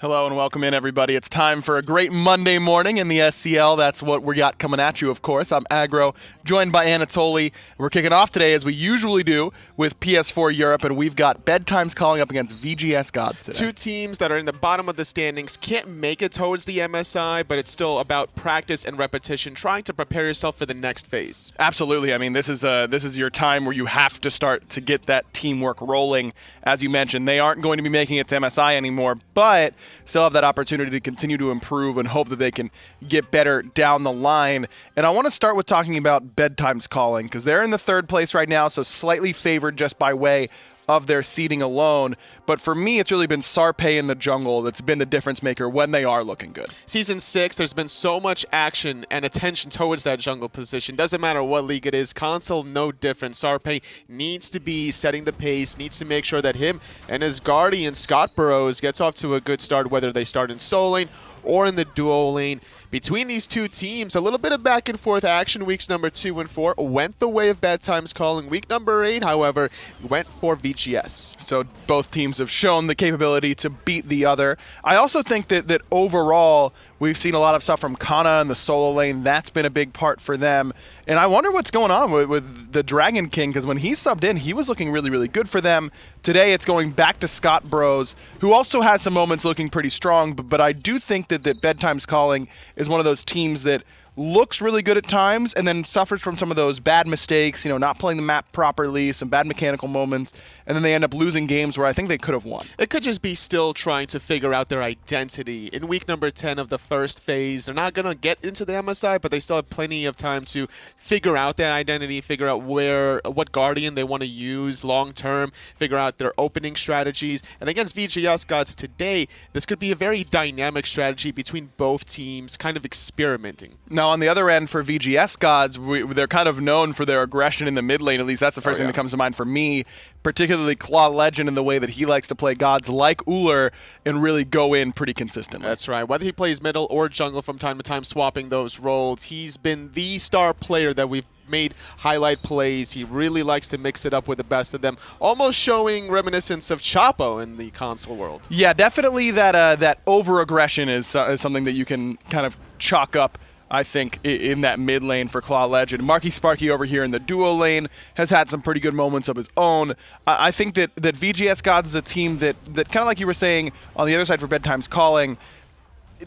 Hello and welcome in, everybody. It's time for a great Monday morning in the SCL. That's what we got coming at you, of course. I'm Aggro, joined by Anatoly. We're kicking off today, as we usually do, with PS4 Europe, and we've got Bedtimes calling up against VGSGods today. Two teams that are in the bottom of the standings can't make it towards the MSI, but it's still about practice and repetition, trying to prepare yourself for the next phase. Absolutely. I mean, this is your time where you have to start to get that teamwork rolling. As you mentioned, they aren't going to be making it to MSI anymore, but still have that opportunity to continue to improve and hope that they can get better down the line. And I want to start with talking about Bedtimes calling, because they're in the third place right now, so slightly favored just by way of their seeding alone. But for me, it's really been SARPEII in the jungle that's been the difference maker when they are looking good. Season 6, there's been so much action and attention towards that jungle position. Doesn't matter what league it is, console, no different. SARPEII needs to be setting the pace, needs to make sure that him and his guardian, Scott Burrows, gets off to a good start, whether they start in solo lane or in the duo lane. Between these two teams, a little bit of back and forth action. Weeks number 2 and 4 went the way of Bedtimes calling. Week number 8, however, went for VGS. So both teams have shown the capability to beat the other. I also think that overall, we've seen a lot of stuff from Kana in the solo lane. That's been a big part for them. And I wonder what's going on with the Dragon King, because when he subbed in, he was looking really, really good for them. Today, it's going back to Scott Bros, who also has some moments looking pretty strong. But I do think that Bedtimes calling is one of those teams that looks really good at times and then suffers from some of those bad mistakes, not playing the map properly, some bad mechanical moments, and then they end up losing games where I think they could have won. It could just be still trying to figure out their identity. In week number 10 of the first phase, they're not going to get into the MSI, but they still have plenty of time to figure out that identity, figure out what Guardian they want to use long-term, figure out their opening strategies. And against VGSGods today, this could be a very dynamic strategy between both teams, kind of experimenting. Now, on the other end for VGSGods, they're kind of known for their aggression in the mid lane. At least that's the first thing that comes to mind for me, particularly Claw Legend in the way that he likes to play gods like Uller and really go in pretty consistently. That's right. Whether he plays middle or jungle from time to time, swapping those roles, he's been the star player that we've made highlight plays. He really likes to mix it up with the best of them, almost showing reminiscence of Chapo in the console world. Yeah, definitely that over-aggression is something that you can kind of chalk up, I think, in that mid lane for Claw Legend. Marky Sparky over here in the duo lane has had some pretty good moments of his own. I think that VGSGods is a team that kind of like you were saying on the other side for Bedtimes calling,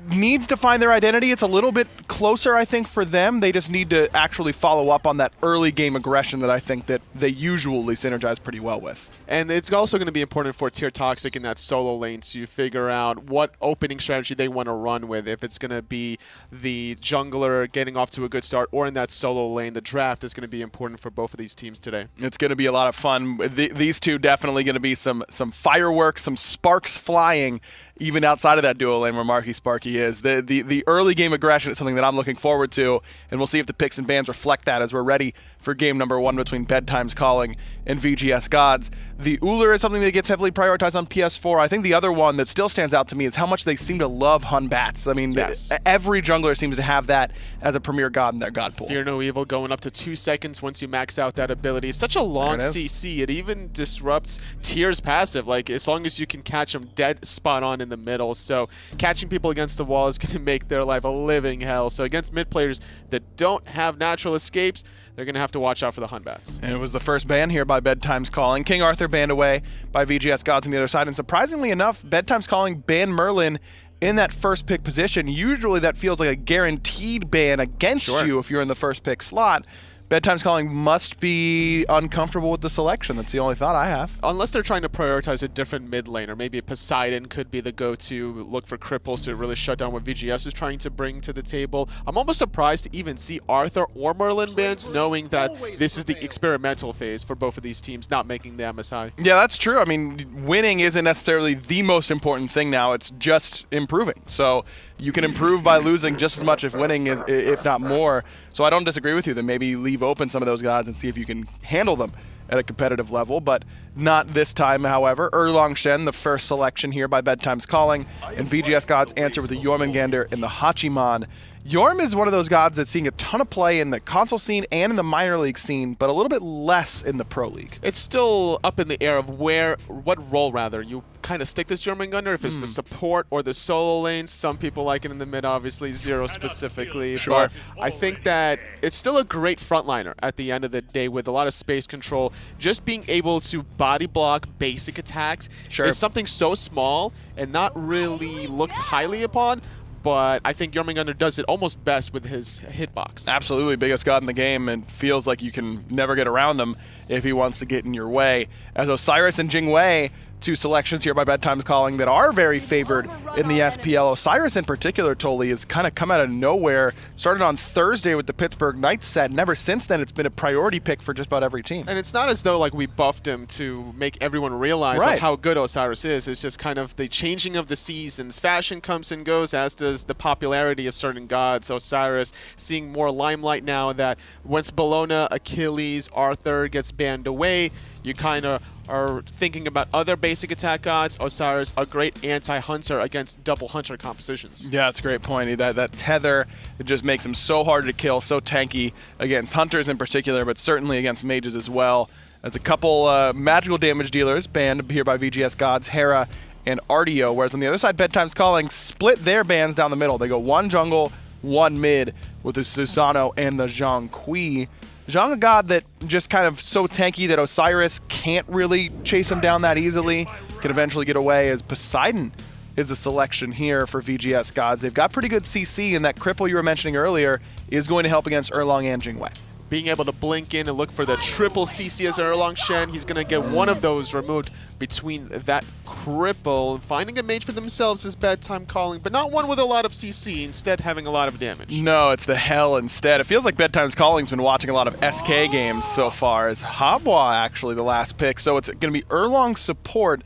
needs to find their identity. It's a little bit closer, I think, for them. They just need to actually follow up on that early game aggression that I think that they usually synergize pretty well with. And it's also going to be important for Tier Toxic in that solo lane to figure out what opening strategy they want to run with. If it's going to be the jungler getting off to a good start, or in that solo lane, the draft is going to be important for both of these teams today. It's going to be a lot of fun. These two definitely going to be some fireworks, some sparks flying, even outside of that duo lane where Marky Sparky is. The early game aggression is something that I'm looking forward to, and we'll see if the picks and bans reflect that as we're ready for game number 1 between Bedtimes calling and VGSGods. The Uller is something that gets heavily prioritized on PS4. I think the other one that still stands out to me is how much they seem to love Hun Bats. I mean, yes, every jungler seems to have that as a premier god in their god pool. Fear no evil going up to 2 seconds once you max out that ability. It's such a long CC. It even disrupts Tier's passive. Like, as long as you can catch them dead spot on in the middle. So catching people against the wall is going to make their life a living hell. So against mid players that don't have natural escapes, they're going to have to watch out for the Hun Bats. And it was the first ban here by Bedtimes calling. King Arthur banned away by VGSGods on the other side. And surprisingly enough, Bedtimes calling banned Merlin in that first pick position. Usually that feels like a guaranteed ban against you if you're in the first pick slot. Bedtimes calling must be uncomfortable with the selection. That's the only thought I have. Unless they're trying to prioritize a different mid lane, or maybe a Poseidon could be the go-to, look for cripples to really shut down what VGS is trying to bring to the table. I'm almost surprised to even see Arthur or Merlin bans, knowing that this is the experimental phase for both of these teams not making the MSI. Yeah, that's true. I mean, winning isn't necessarily the most important thing now. It's just improving. So you can improve by losing just as much if winning, if not more. So I don't disagree with you that maybe leave open some of those gods and see if you can handle them at a competitive level, but not this time, however. Erlang Shen, the first selection here by Bedtimes calling, and VGSGods answer with the Jormungandr and the Hachiman. Yorm is one of those gods that's seeing a ton of play in the console scene and in the minor league scene, but a little bit less in the pro league. It's still up in the air of what role you kind of stick this Jormungandr, if it's the support or the solo lanes. Some people like it in the mid, obviously, Zero specifically. Sure. But I think that it's still a great frontliner at the end of the day with a lot of space control. Just being able to body block basic attacks is something so small and not really looked highly upon. But I think Jormungandr does it almost best with his hitbox. Absolutely, biggest god in the game, and feels like you can never get around him if he wants to get in your way. As Osiris and Jing, two selections here by Bedtimes calling that are very favored in the SPL. Osiris in particular, Toli, has kind of come out of nowhere. Started on Thursday with the Pittsburgh Knights set, and ever since then it's been a priority pick for just about every team. And it's not as though like we buffed him to make everyone realize like, how good Osiris is. It's just kind of the changing of the seasons. Fashion comes and goes, as does the popularity of certain gods. Osiris seeing more limelight now that once Bologna, Achilles, Arthur gets banned away, you kind of are thinking about other basic attack gods. Osiris, a great anti-hunter against double hunter compositions. Yeah, that's a great point. That tether, it just makes him so hard to kill, so tanky against hunters in particular, but certainly against mages as well. As a couple magical damage dealers banned here by VGSGods, Terra and Raidunw, whereas on the other side, Bedtimes calling split their bans down the middle. They go one jungle, one mid with the Susano and the Zhang, a god that just kind of so tanky that Osiris can't really chase him down that easily, can eventually get away, as Poseidon is a selection here for VGSGods. They've got pretty good CC, and that cripple you were mentioning earlier is going to help against Erlang and Jing. Being able to blink in and look for the triple CC as Erlang Shen, he's going to get one of those removed between that cripple. Finding a mage for themselves is Bedtime calling, but not one with a lot of CC, instead having a lot of damage. No, it's the hell instead. It feels like Bedtime's calling's been watching a lot of SK games so far, as Habwa actually the last pick, so it's going to be Erlang support,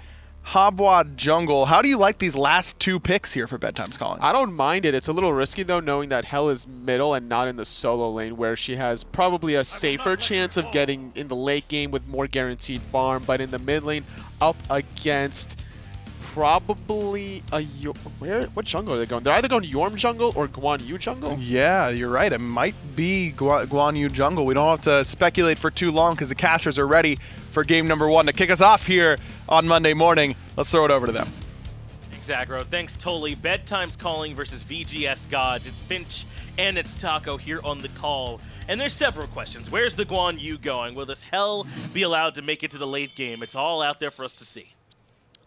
Habwa jungle. How do you like these last two picks here for Bedtimes calling? I don't mind it. It's a little risky though, knowing that Hell is middle and not in the solo lane, where she has probably a safer chance of getting in the late game with more guaranteed farm, but in the mid lane up against probably a what jungle are they going? They're either going Yorm jungle or Guan Yu jungle. Yeah, you're right. It might be Guan Yu jungle. We don't have to speculate for too long because the casters are ready for game number one to kick us off here on Monday morning. Let's throw it over to them. Zagro, thanks Toli. Bedtimes calling versus VGSGods. It's Finch and it's Taco here on the call. And there's several questions. Where's the Guan Yu going? Will this Hell be allowed to make it to the late game? It's all out there for us to see.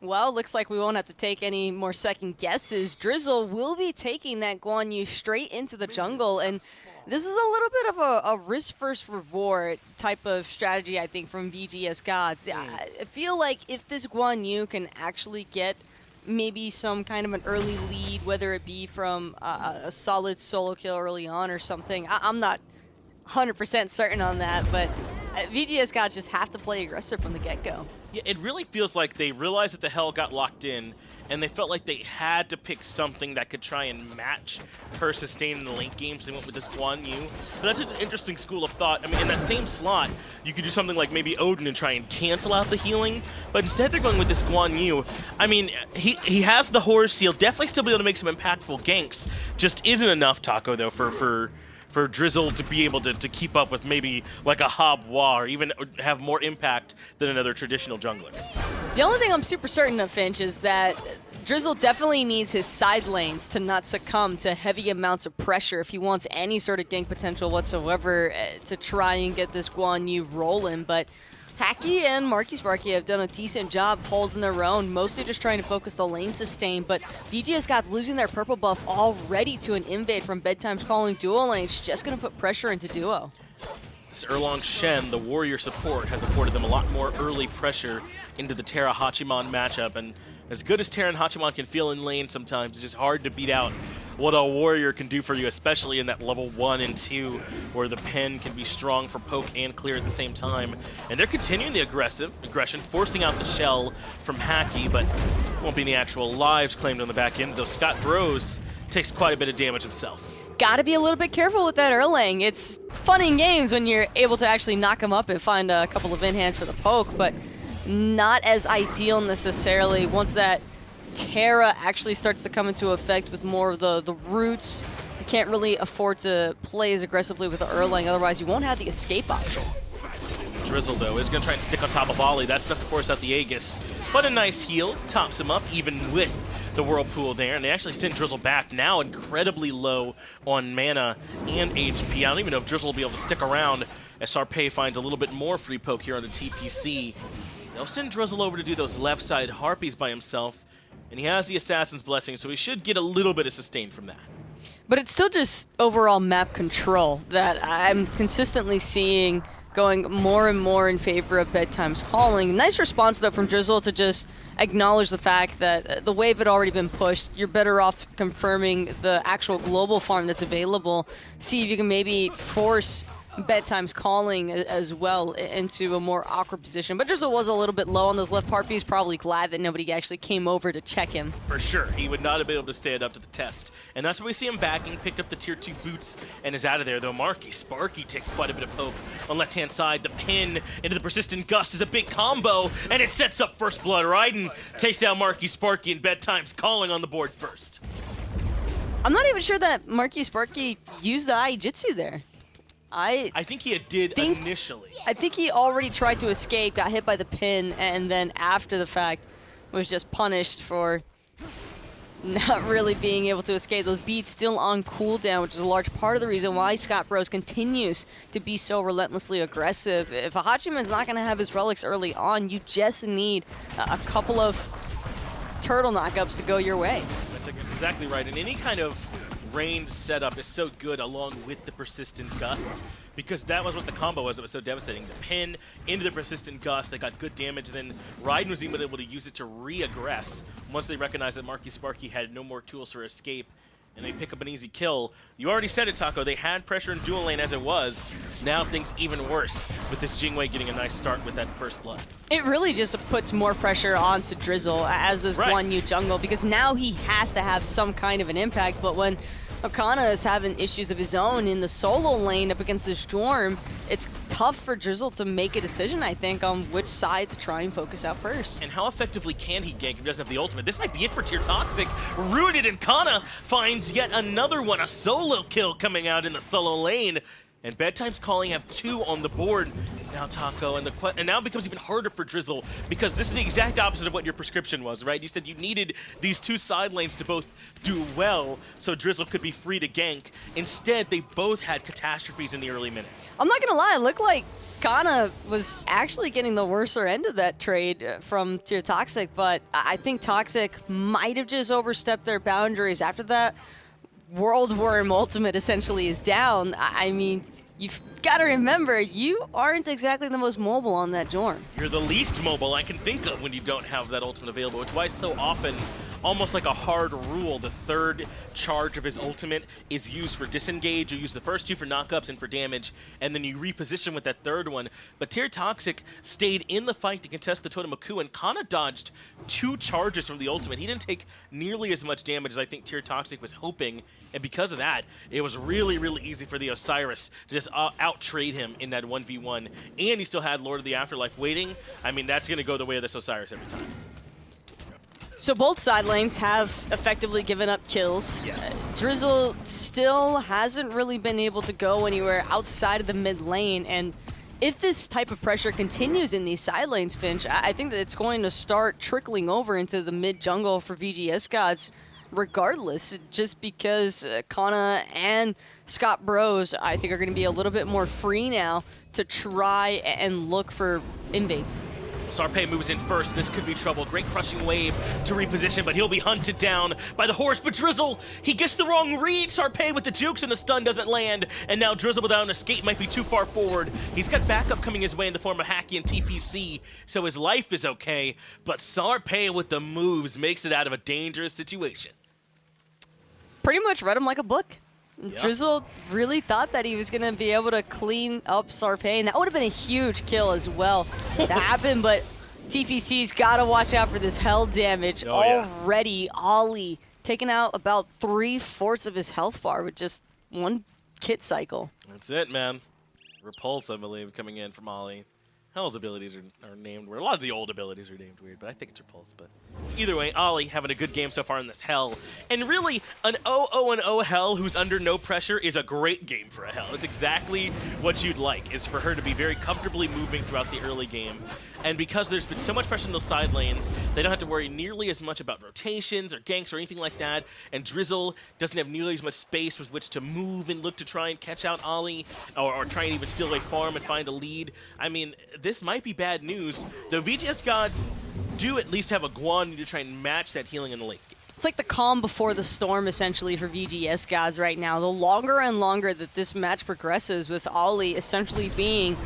Well, looks like we won't have to take any more second guesses. Drizzle will be taking that Guan Yu straight into the jungle, and this is a little bit of a risk first reward type of strategy, I think, from VGSGods. I feel like if this Guan Yu can actually get maybe some kind of an early lead, whether it be from a solid solo kill early on or something, I'm not 100% certain on that, but VGSGods just have to play aggressive from the get-go. Yeah, it really feels like they realized that the Hell got locked in, and they felt like they had to pick something that could try and match her sustain in the late game, so they went with this Guan Yu. But that's an interesting school of thought. I mean, in that same slot, you could do something like maybe Odin and try and cancel out the healing, but instead they're going with this Guan Yu. I mean, he has the horse, he'll definitely still be able to make some impactful ganks, just isn't enough, Taco, though, for Drizzle to be able to keep up with maybe like a Habwa or even have more impact than another traditional jungler. The only thing I'm super certain of, Finch, is that Drizzle definitely needs his side lanes to not succumb to heavy amounts of pressure if he wants any sort of gank potential whatsoever to try and get this Guan Yu rolling. But Hacky and Sparky have done a decent job holding their own, mostly just trying to focus the lane sustain, but VGSGods losing their purple buff already to an invade from Bedtimes calling duo lanes, just going to put pressure into duo. This Erlang Shen, the warrior support, has afforded them a lot more early pressure into the Terra Hachiman matchup, and as good as Terra and Hachiman can feel in lane sometimes, it's just hard to beat out what a warrior can do for you, especially in that level 1 and 2, where the pen can be strong for poke and clear at the same time. And they're continuing the aggression, forcing out the shell from Hacky, but won't be any actual lives claimed on the back end, though Scott Bros takes quite a bit of damage himself. Gotta be a little bit careful with that Erlang. It's fun in games when you're able to actually knock him up and find a couple of in-hands for the poke, but not as ideal necessarily once that Terra actually starts to come into effect with more of the roots. You can't really afford to play as aggressively with the Erlang, otherwise you won't have the escape option. Drizzle, though, is going to try and stick on top of Ollie. That's enough to force out the Aegis. but a nice heal tops him up, even with the Whirlpool there, and they actually send Drizzle back now incredibly low on mana and HP. I don't even know if Drizzle will be able to stick around as SARPEII finds a little bit more free poke here on the TPC. They'll send Drizzle over to do those left side Harpies by himself, and he has the Assassin's Blessing, so he should get a little bit of sustain from that. But it's still just overall map control that I'm consistently seeing going more and more in favor of Bedtimes calling. Nice response, though, from Drizzle to just acknowledge the fact that the wave had already been pushed. You're better off confirming the actual global farm that's available. See if you can maybe force Bedtimes calling as well into a more awkward position. But Drizzle was a little bit low on those left Harpies, probably glad that nobody actually came over to check him. For sure, he would not have been able to stand up to the test. And that's where we see him backing, picked up the tier 2 boots, and is out of there, though Sparky takes quite a bit of poke on left-hand side. The pin into the Persistent Gust is a big combo, and it sets up First Blood. Raidunw takes down Sparky, and Bedtimes calling on the board first. I'm not even sure that Sparky used the OIIy Jitsu there. I think he did initially. I think he already tried to escape, got hit by the pin, and then after the fact was just punished for not really being able to escape. Those beats still on cooldown, which is a large part of the reason why Scott Bros continues to be so relentlessly aggressive. If a Hachiman's not going to have his relics early on, you just need a couple of turtle knockups to go your way. That's exactly right. And any kind of ranged setup is so good along with the Persistent Gust, because that was what the combo was that was so devastating. The pin into the Persistent Gust, they got good damage, then Raidunw was even able to use it to re-aggress once they recognized that Sparky had no more tools for escape, and they pick up an easy kill. You already said it, Taco, they had pressure in dual lane as it was. Now things even worse with this Jing getting a nice start with that First Blood. It really just puts more pressure onto Drizzle as this Guan jungle, because now he has to have some kind of an impact, but when oCxnnahh is having issues of his own in the solo lane up against this Jorm, it's tough for Drizzle to make a decision, I think, on which side to try and focus out first. And how effectively can he gank if he doesn't have the ultimate? This might be it for Tier Toxic. Ruined, and OCxnnahh finds yet another one, a solo kill coming out in the solo lane. And Bedtimes calling have 2 on the board now, Taco, and now it becomes even harder for Drizzle, because this is the exact opposite of what your prescription was, right? You said you needed these 2 side lanes to both do well so Drizzle could be free to gank. Instead, they both had catastrophes in the early minutes. I'm not gonna lie, it looked like OCxnnahh was actually getting the worser end of that trade from Tier Toxic, but I think Toxic might have just overstepped their boundaries. After that World Worm ultimate essentially is down, I mean, you've got to remember, you aren't exactly the most mobile on that Jorm. You're the least mobile I can think of when you don't have that ultimate available, which is why so often, almost like a hard rule, the third charge of his ultimate is used for disengage. You use the first 2 for knockups and for damage, and then you reposition with that third one. But Tier Toxic stayed in the fight to contest the Totem of Ku, and oCxnnahh dodged 2 charges from the ultimate. He didn't take nearly as much damage as I think Tier Toxic was hoping, and because of that, it was really, really easy for the Osiris to just out-trade him in that 1v1. And he still had Lord of the Afterlife waiting. I mean, that's going to go the way of this Osiris every time. So both side lanes have effectively given up kills. Yes. Drizzle still hasn't really been able to go anywhere outside of the mid lane, and if this type of pressure continues in these side lanes, Finch, I think that it's going to start trickling over into the mid jungle for VGSGods regardless, just because oCxnnahh and Scott Bros, I think, are going to be a little bit more free now to try and look for invades. SARPEII moves in first. This could be trouble. Great crushing wave to reposition, but he'll be hunted down by the horse. But Drizzle, he gets the wrong read. SARPEII with the jukes, and the stun doesn't land. And now Drizzle without an escape might be too far forward. He's got backup coming his way in the form of Hacky and TPC, so his life is okay. But SARPEII with the moves makes it out of a dangerous situation. Pretty much read him like a book. Yeah. Drizzle really thought that he was going to be able to clean up SARPEII, and that would have been a huge kill as well to happen, but TPC's got to watch out for this hell damage. Already, OIIy taking out about 3/4 of his health bar with just 1 kit cycle. That's it, man. Repulse, I believe, coming in from OIIy. Hell's abilities are named weird. A lot of the old abilities are named weird, but I think it's Repulse. But either way, OIIy having a good game so far in this Hell. And really, an 0-0-0 Hell who's under no pressure is a great game for a Hell. It's exactly what you'd like, is for her to be very comfortably moving throughout the early game. And because there's been so much pressure in those side lanes, they don't have to worry nearly as much about rotations or ganks or anything like that. And Drizzle doesn't have nearly as much space with which to move and look to try and catch out OIIy, or try and even steal away farm and find a lead. I mean, this might be bad news, though VGSGods do at least have a Guan to try and match that healing in the late game. It's like the calm before the storm, essentially, for VGSGods right now. The longer and longer that this match progresses, with OIIy essentially being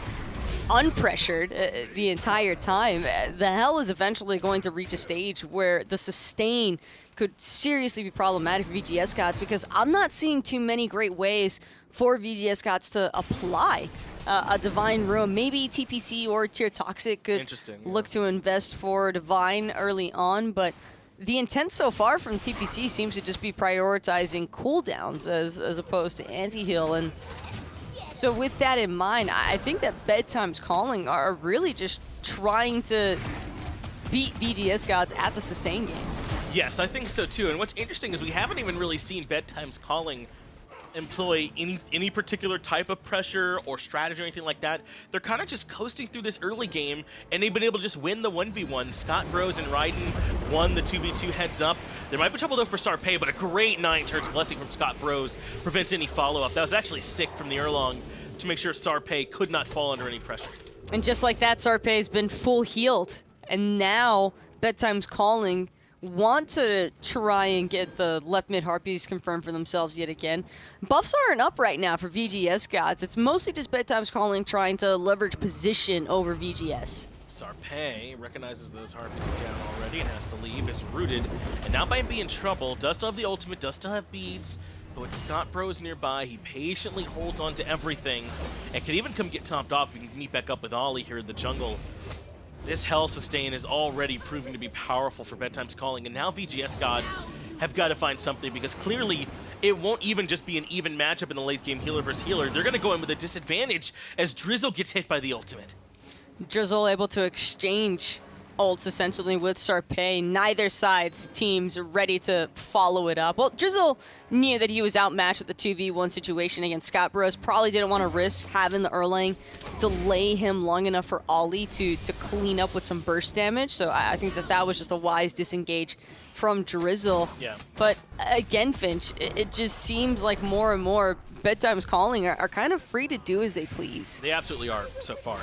unpressured the entire time, the Hell is eventually going to reach a stage where the sustain could seriously be problematic for VGSGods, because I'm not seeing too many great ways for VGSGods to apply a Divine Room. Maybe TPC or Tier Toxic could look to invest for Divine early on, but the intent so far from TPC seems to just be prioritizing cooldowns as opposed to anti-heal. And so with that in mind, I think that Bedtimes Calling are really just trying to beat VGSGods at the sustain game. Yes, I think so too. And what's interesting is we haven't even really seen Bedtimes Calling employ any particular type of pressure or strategy or anything like that. They're kind of just coasting through this early game, and they've been able to just win the 1v1. Scott Bros and Raidunw won the 2v2 heads up. There might be trouble though for SARPEII, but a great 9 turns blessing from Scott Bros prevents any follow-up. That was actually sick from the Erlang to make sure SARPEII could not fall under any pressure. And just like that, SARPEII has been full healed, and now Bedtimes Calling want to try and get the left mid Harpies confirmed for themselves yet again. Buffs aren't up right now for VGSGods. It's mostly just Bedtimes Calling trying to leverage position over VGS. SARPEII recognizes those Harpies are down already and has to leave, is rooted, and now might be in trouble. Does still have the ultimate, does still have beads, but with Scott Bros nearby, he patiently holds on to everything and can even come get topped off if he can meet back up with OIIy here in the jungle. This Hell sustain is already proving to be powerful for Bedtimes Calling, and now VGSGods have got to find something, because clearly it won't even just be an even matchup in the late game, healer versus healer. They're going to go in with a disadvantage as Drizzle gets hit by the ultimate. Drizzle able to exchange ults essentially with SARPEII. Neither side's teams are ready to follow it up. Well, Drizzle knew that he was outmatched at the 2v1 situation against Scott Bros. Probably didn't want to risk having the Erlang delay him long enough for OIIy to clean up with some burst damage. So I think that was just a wise disengage from Drizzle. Yeah. But again, Finch, it just seems like more and more Bedtimes Calling are kind of free to do as they please. They absolutely are so far.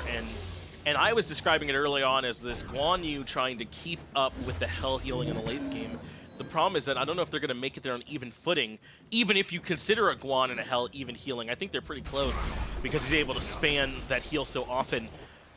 And I was describing it early on as this Guan Yu trying to keep up with the Hell healing in the late game. The problem is that I don't know if they're going to make it there on even footing, even if you consider a Guan and a Hell even healing. I think they're pretty close because he's able to span that heal so often.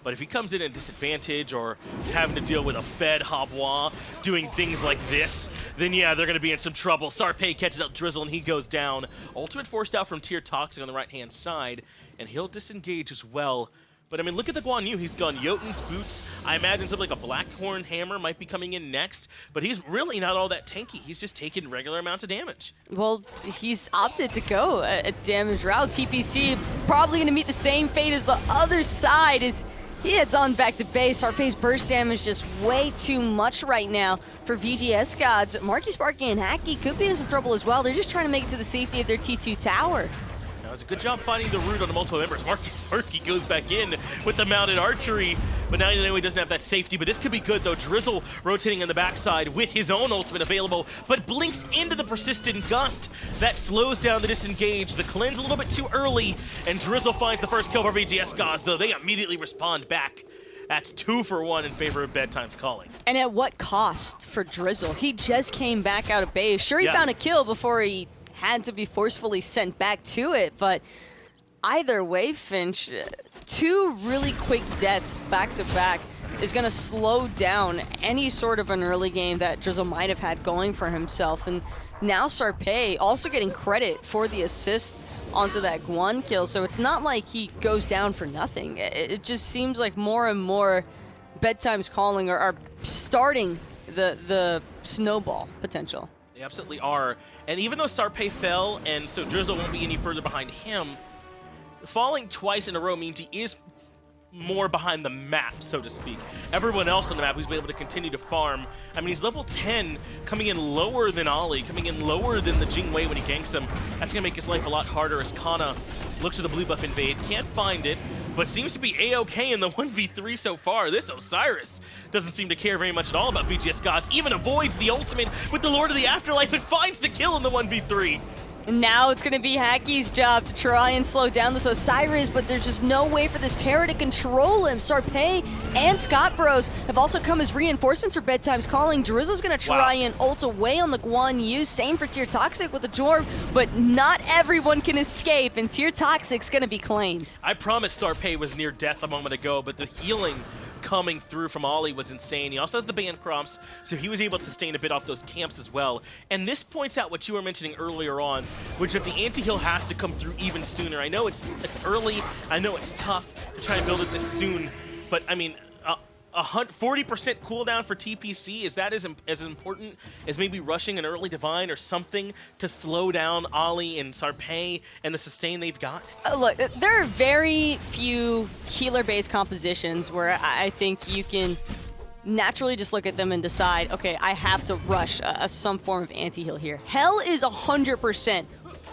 But if he comes in at a disadvantage or having to deal with a fed Hobwa doing things like this, then yeah, they're going to be in some trouble. SARPEII catches out Drizzle and he goes down. Ultimate forced out from Tier Toxic on the right-hand side, and he'll disengage as well. But I mean, look at the Guan Yu. He's gone Jotun's Boots. I imagine something like a Blackhorn Hammer might be coming in next, but he's really not all that tanky. He's just taking regular amounts of damage. Well, he's opted to go a damage route. TPC probably going to meet the same fate as the other side as he heads on back to base. SARPEII's burst damage just way too much right now for VGSGods. Marky, Sparky, and Hacky could be in some trouble as well. They're just trying to make it to the safety of their T2 tower. It was a good job finding the root on the multiple members. Marky goes back in with the mounted archery, but now he doesn't have that safety. But this could be good, though. Drizzle rotating on the backside with his own ultimate available, but blinks into the persistent gust. That slows down the disengage. The cleanse a little bit too early, and Drizzle finds the first kill for VGSGods, though they immediately respond back. That's 2 for 1 in favor of Bedtimes Calling. And at what cost for Drizzle? He just came back out of base. Sure, he found a kill before he had to be forcefully sent back to it, but either way, Finch, 2 really quick deaths back-to-back is going to slow down any sort of an early game that Drizzle might have had going for himself. And now SARPEII also getting credit for the assist onto that Guan kill, so it's not like he goes down for nothing. It just seems like more and more Bedtimes Calling are starting the snowball potential. They absolutely are. And even though SARPEII fell, and so Drizzle won't be any further behind him, falling twice in a row means he is more behind the map, so to speak. Everyone else on the map who's been able to continue to farm. I mean, he's level 10, coming in lower than oCxnnahh, coming in lower than the Jing when he ganks him. That's going to make his life a lot harder as Kana looks for the blue buff invade. Can't find it, but seems to be A-OK in the 1v3 so far. This Osiris doesn't seem to care very much at all about VGSGods, even avoids the ultimate with the Lord of the Afterlife and finds the kill in the 1v3. And now it's going to be Hacky's job to try and slow down this Osiris, but there's just no way for this Terra to control him. SARPEII and Scott Bros have also come as reinforcements for Bedtimes calling. Drizzle's going to try and ult away on the Guan Yu. Same for Tier Toxic with the Jorm, but not everyone can escape, and Tier Toxic's going to be claimed. I promised SARPEII was near death a moment ago, but the healing coming through from oCxnnahh was insane. He also has the band crops, so he was able to sustain a bit off those camps as well. And this points out what you were mentioning earlier on, which is that the anti-heal has to come through even sooner. I know it's early, I know it's tough to try and build it this soon, but I mean, 40% cooldown for TPC, is that as important as maybe rushing an early Divine or something to slow down oCxnnahh and SARPEII and the sustain they've got? Look, there are very few healer-based compositions where I think you can naturally just look at them and decide, okay, I have to rush some form of anti-heal here. Hell is 100%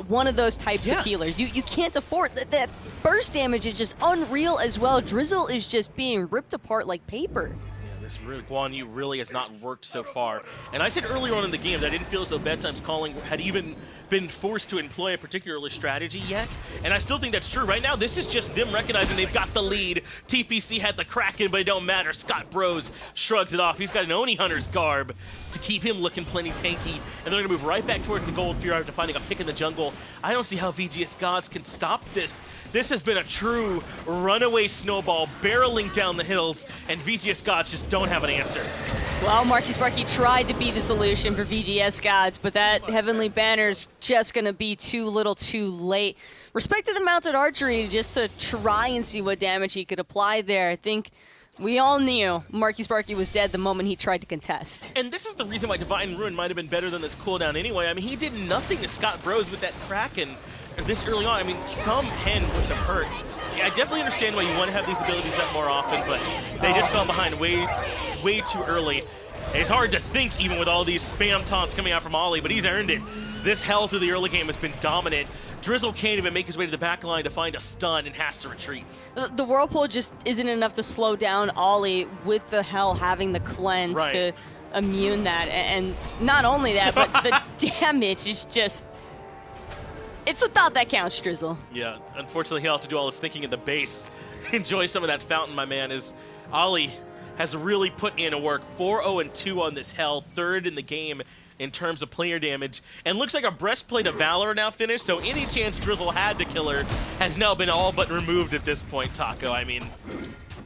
one of those types of healers. You can't afford that burst damage is just unreal as well. Drizzle is just being ripped apart like paper. This Guan Yu really has not worked so far. And I said earlier on in the game that I didn't feel as though Bedtimes calling had even been forced to employ a particular strategy yet. And I still think that's true. Right now, this is just them recognizing they've got the lead. TPC had the Kraken, but it don't matter. Scott Bros shrugs it off. He's got an Oni Hunter's garb to keep him looking plenty tanky. And they're going to move right back towards the gold Fear after finding a pick in the jungle. I don't see how VGSGods can stop this. This has been a true runaway snowball barreling down the hills, and VGSGods just don't have an answer. Well, Marky Sparky tried to be the solution for VGSGods, but that Heavenly Banner's just going to be too little too late. Respected the mounted archery just to try and see what damage he could apply there. I think we all knew Marky Sparky was dead the moment he tried to contest. And this is the reason why Divine Ruin might have been better than this cooldown anyway. I mean, he did nothing to Scott Bros with that Kraken this early on. I mean, some pen wouldn't have hurt. I definitely understand why you want to have these abilities up more often, but they just fell behind way too early. It's hard to think even with all these spam taunts coming out from oCxnnahh, but he's earned it. This hell through the early game has been dominant. Drizzle can't even make his way to the back line to find a stun and has to retreat. The Whirlpool just isn't enough to slow down oCxnnahh with the hell having the cleanse to immune that. And not only that, but the damage is just... It's the thought that counts, Drizzle. Yeah, unfortunately he'll have to do all his thinking in the base. Enjoy some of that fountain, my man, as oCxnnahh has really put in a work. 4-0-2 on this hell, third in the game in terms of player damage. And looks like a Breastplate of Valor now finished, so any chance Drizzle had to kill her has now been all but removed at this point, Taco. I mean,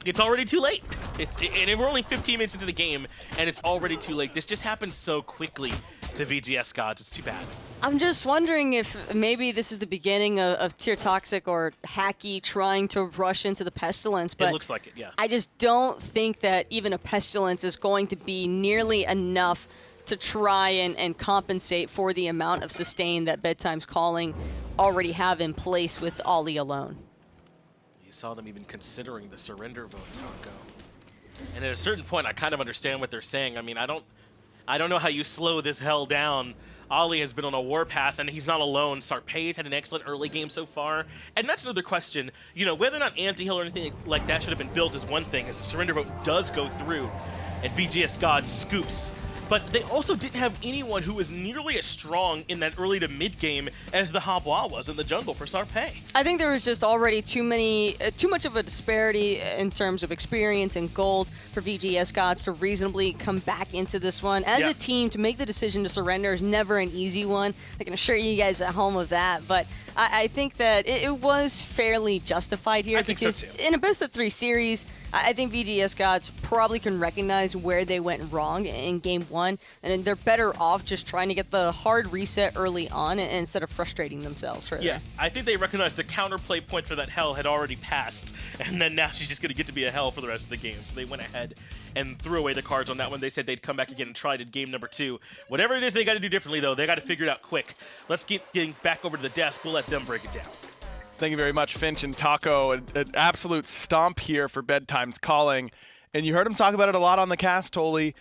it's already too late. And we're only 15 minutes into the game, and it's already too late. This just happened so quickly to VGSGods. It's too bad. I'm just wondering if maybe this is the beginning of Tier Toxic or Hacky trying to rush into the Pestilence, but it looks like it, yeah. I just don't think that even a Pestilence is going to be nearly enough to try and compensate for the amount of sustain that Bedtimes calling already have in place with oCxnnahh alone. You saw them even considering the surrender vote, Taco. And at a certain point, I kind of understand what they're saying. I mean, I don't know how you slow this hell down. oCxnnahh has been on a warpath, and he's not alone. SARPEII's had an excellent early game so far. And that's another question. You know, whether or not anti-heal or anything like that should have been built is one thing, as the surrender vote does go through, and VGSGods scoops. But they also didn't have anyone who was nearly as strong in that early to mid game as the Habwa was in the jungle for SARPEII. I think there was just already too much of a disparity in terms of experience and gold for VGSGods to reasonably come back into this one. As a team, to make the decision to surrender is never an easy one. I can assure you guys at home of that. But I think that it was fairly justified here, because in a best-of-3 series, I think VGSGods probably can recognize where they went wrong in Game 1, and they're better off just trying to get the hard reset early on instead of frustrating themselves further. Yeah, I think they recognized the counterplay point for that hell had already passed, and then now she's just going to get to be a hell for the rest of the game. So they went ahead and threw away the cards on that one. They said they'd come back again and try it in game number 2. Whatever it is they got to do differently, though, they got to figure it out quick. Let's get things back over to the desk. We'll let them break it down. Thank you very much, Finch and Taco. An absolute stomp here for Bedtimes calling. And you heard him talk about it a lot on the cast, Toli.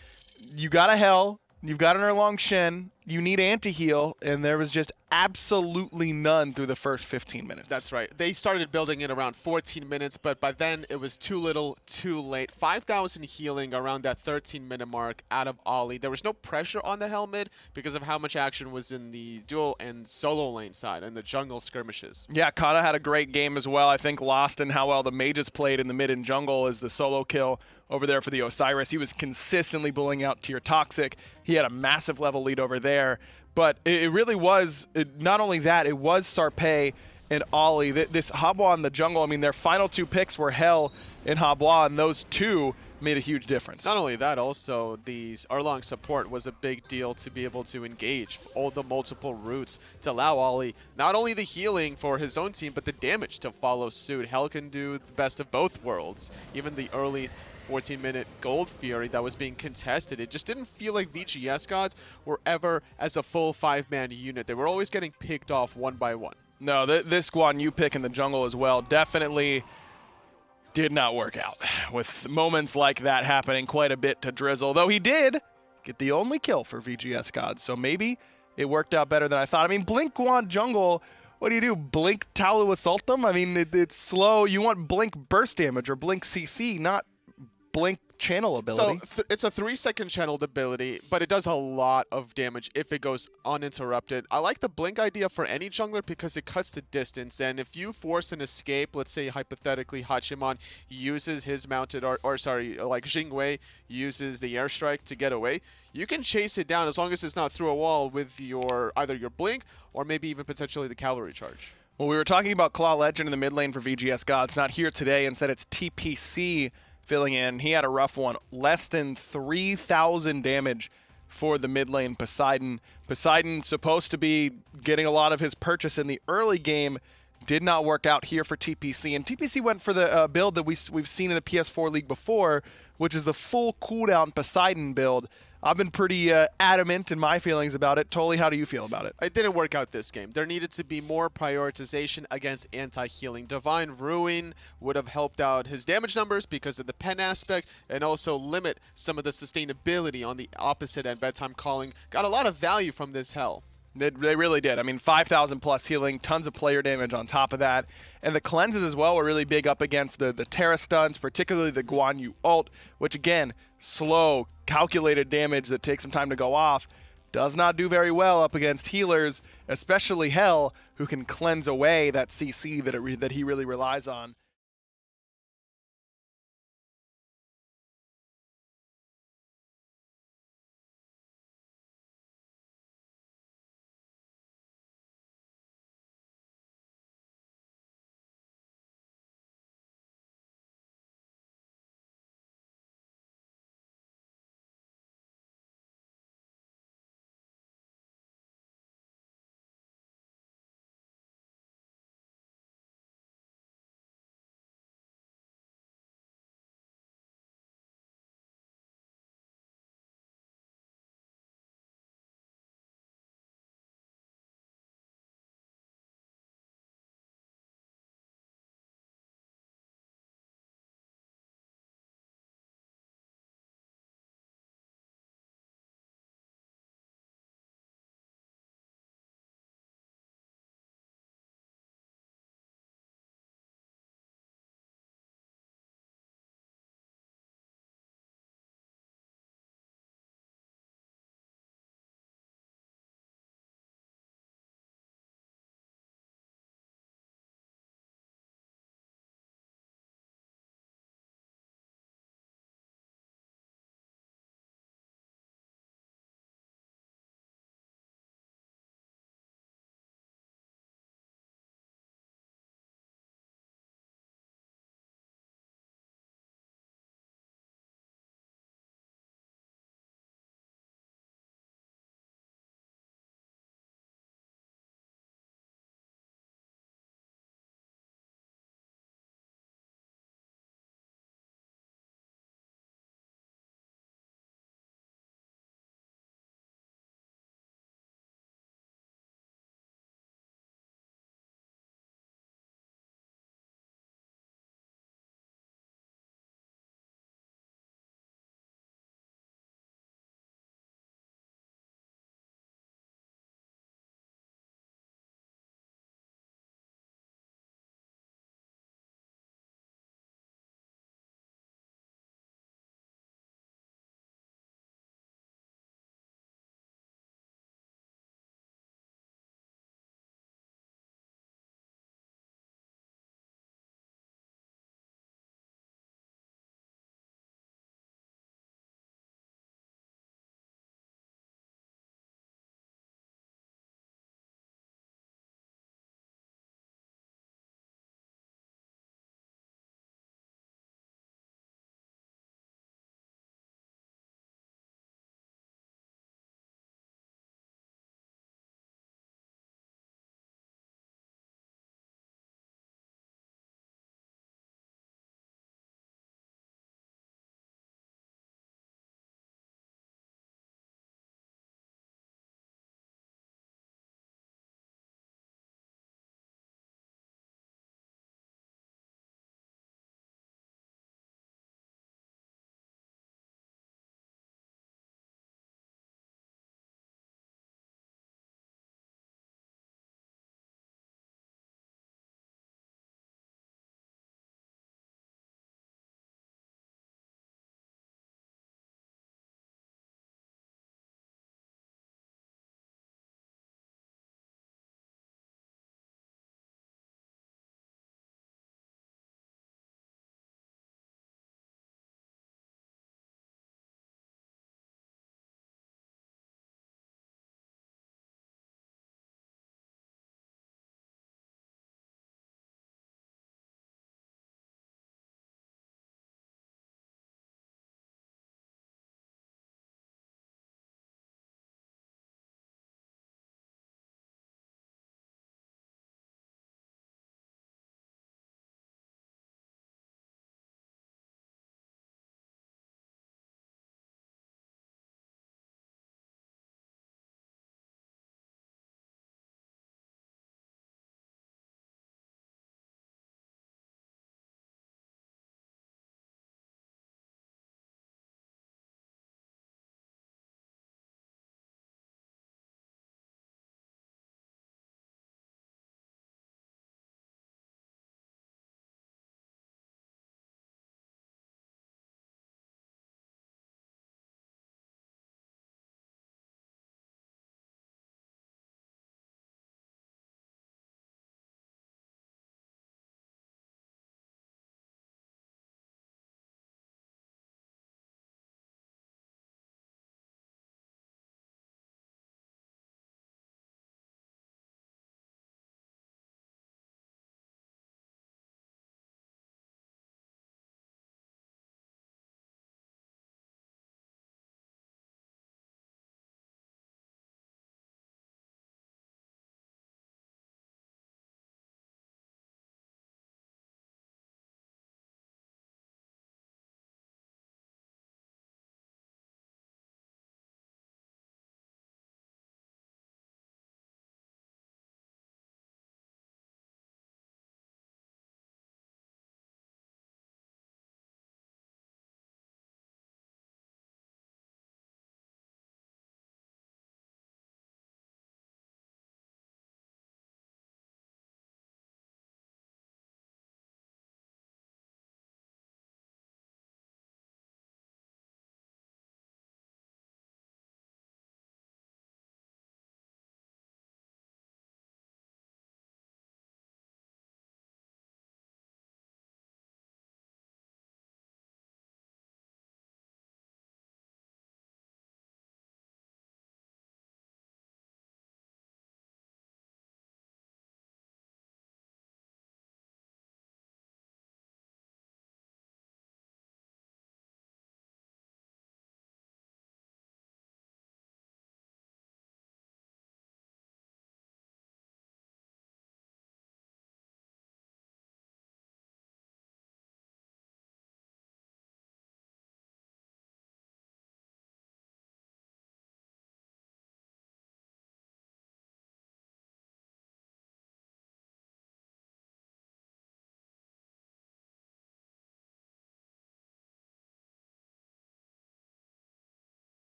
You got a Hell, you've got an Erlang Shen, you need anti-heal, and there was just absolutely none through the first 15 minutes. That's right. They started building it around 14 minutes, but by then it was too little, too late. 5,000 healing around that 13-minute mark out of OIIy. There was no pressure on the helmet because of how much action was in the dual and solo lane side and the jungle skirmishes. Yeah, Kana had a great game as well. I think lost in how well the mages played in the mid and jungle as the solo kill over there for the Osiris. He was consistently bullying out Tier Toxic. He had a massive level lead over there. But it really was, not only that, it was SARPEII and OIIy. This Habwa in the jungle, I mean, their final 2 picks were Hell and Habwa, and those 2 made a huge difference. Not only that, also, the Erlang support was a big deal to be able to engage all the multiple routes to allow OIIy not only the healing for his own team, but the damage to follow suit. Hell can do the best of both worlds. Even the early 14-minute Gold Fury that was being contested, it just didn't feel like VGSGods were ever as a full 5-man unit. They were always getting picked off one by one. No, this Guan Yu pick in the jungle as well definitely did not work out, with moments like that happening quite a bit to Drizzle, though he did get the only kill for VGSGods, so maybe it worked out better than I thought. I mean, Blink Guan jungle, what do? Blink Talu Assault them? I mean, it's slow. You want Blink burst damage or Blink CC, not Blink channel ability. So it's a 3-second channeled ability, but it does a lot of damage if it goes uninterrupted. I like the Blink idea for any jungler because it cuts the distance, and if you force an escape, let's say hypothetically Hachiman uses his mounted, like Jing uses the airstrike to get away, you can chase it down as long as it's not through a wall with your either your Blink or maybe even potentially the cavalry charge. Well, we were talking about Claw Legend in the mid lane for VGSGods, not here today. Instead, it's TPC filling in. He had a rough one. Less than 3,000 damage for the mid lane Poseidon. Poseidon supposed to be getting a lot of his purchase in the early game. Did not work out here for TPC. And TPC went for the build that we've seen in the PS4 League before, which is the full cooldown Poseidon build. I've been pretty adamant in my feelings about it. Toli, how do you feel about it? It didn't work out this game. There needed to be more prioritization against anti-healing. Divine Ruin would have helped out his damage numbers because of the pen aspect and also limit some of the sustainability on the opposite end. Bedtime Calling got a lot of value from this Hell. They really did. I mean, 5,000 plus healing, tons of player damage on top of that. And the cleanses as well were really big up against the Terra stuns, particularly the Guan Yu ult, which again, slow, calculated damage that takes some time to go off. Does not do very well up against healers, especially Hell, who can cleanse away that CC that he really relies on.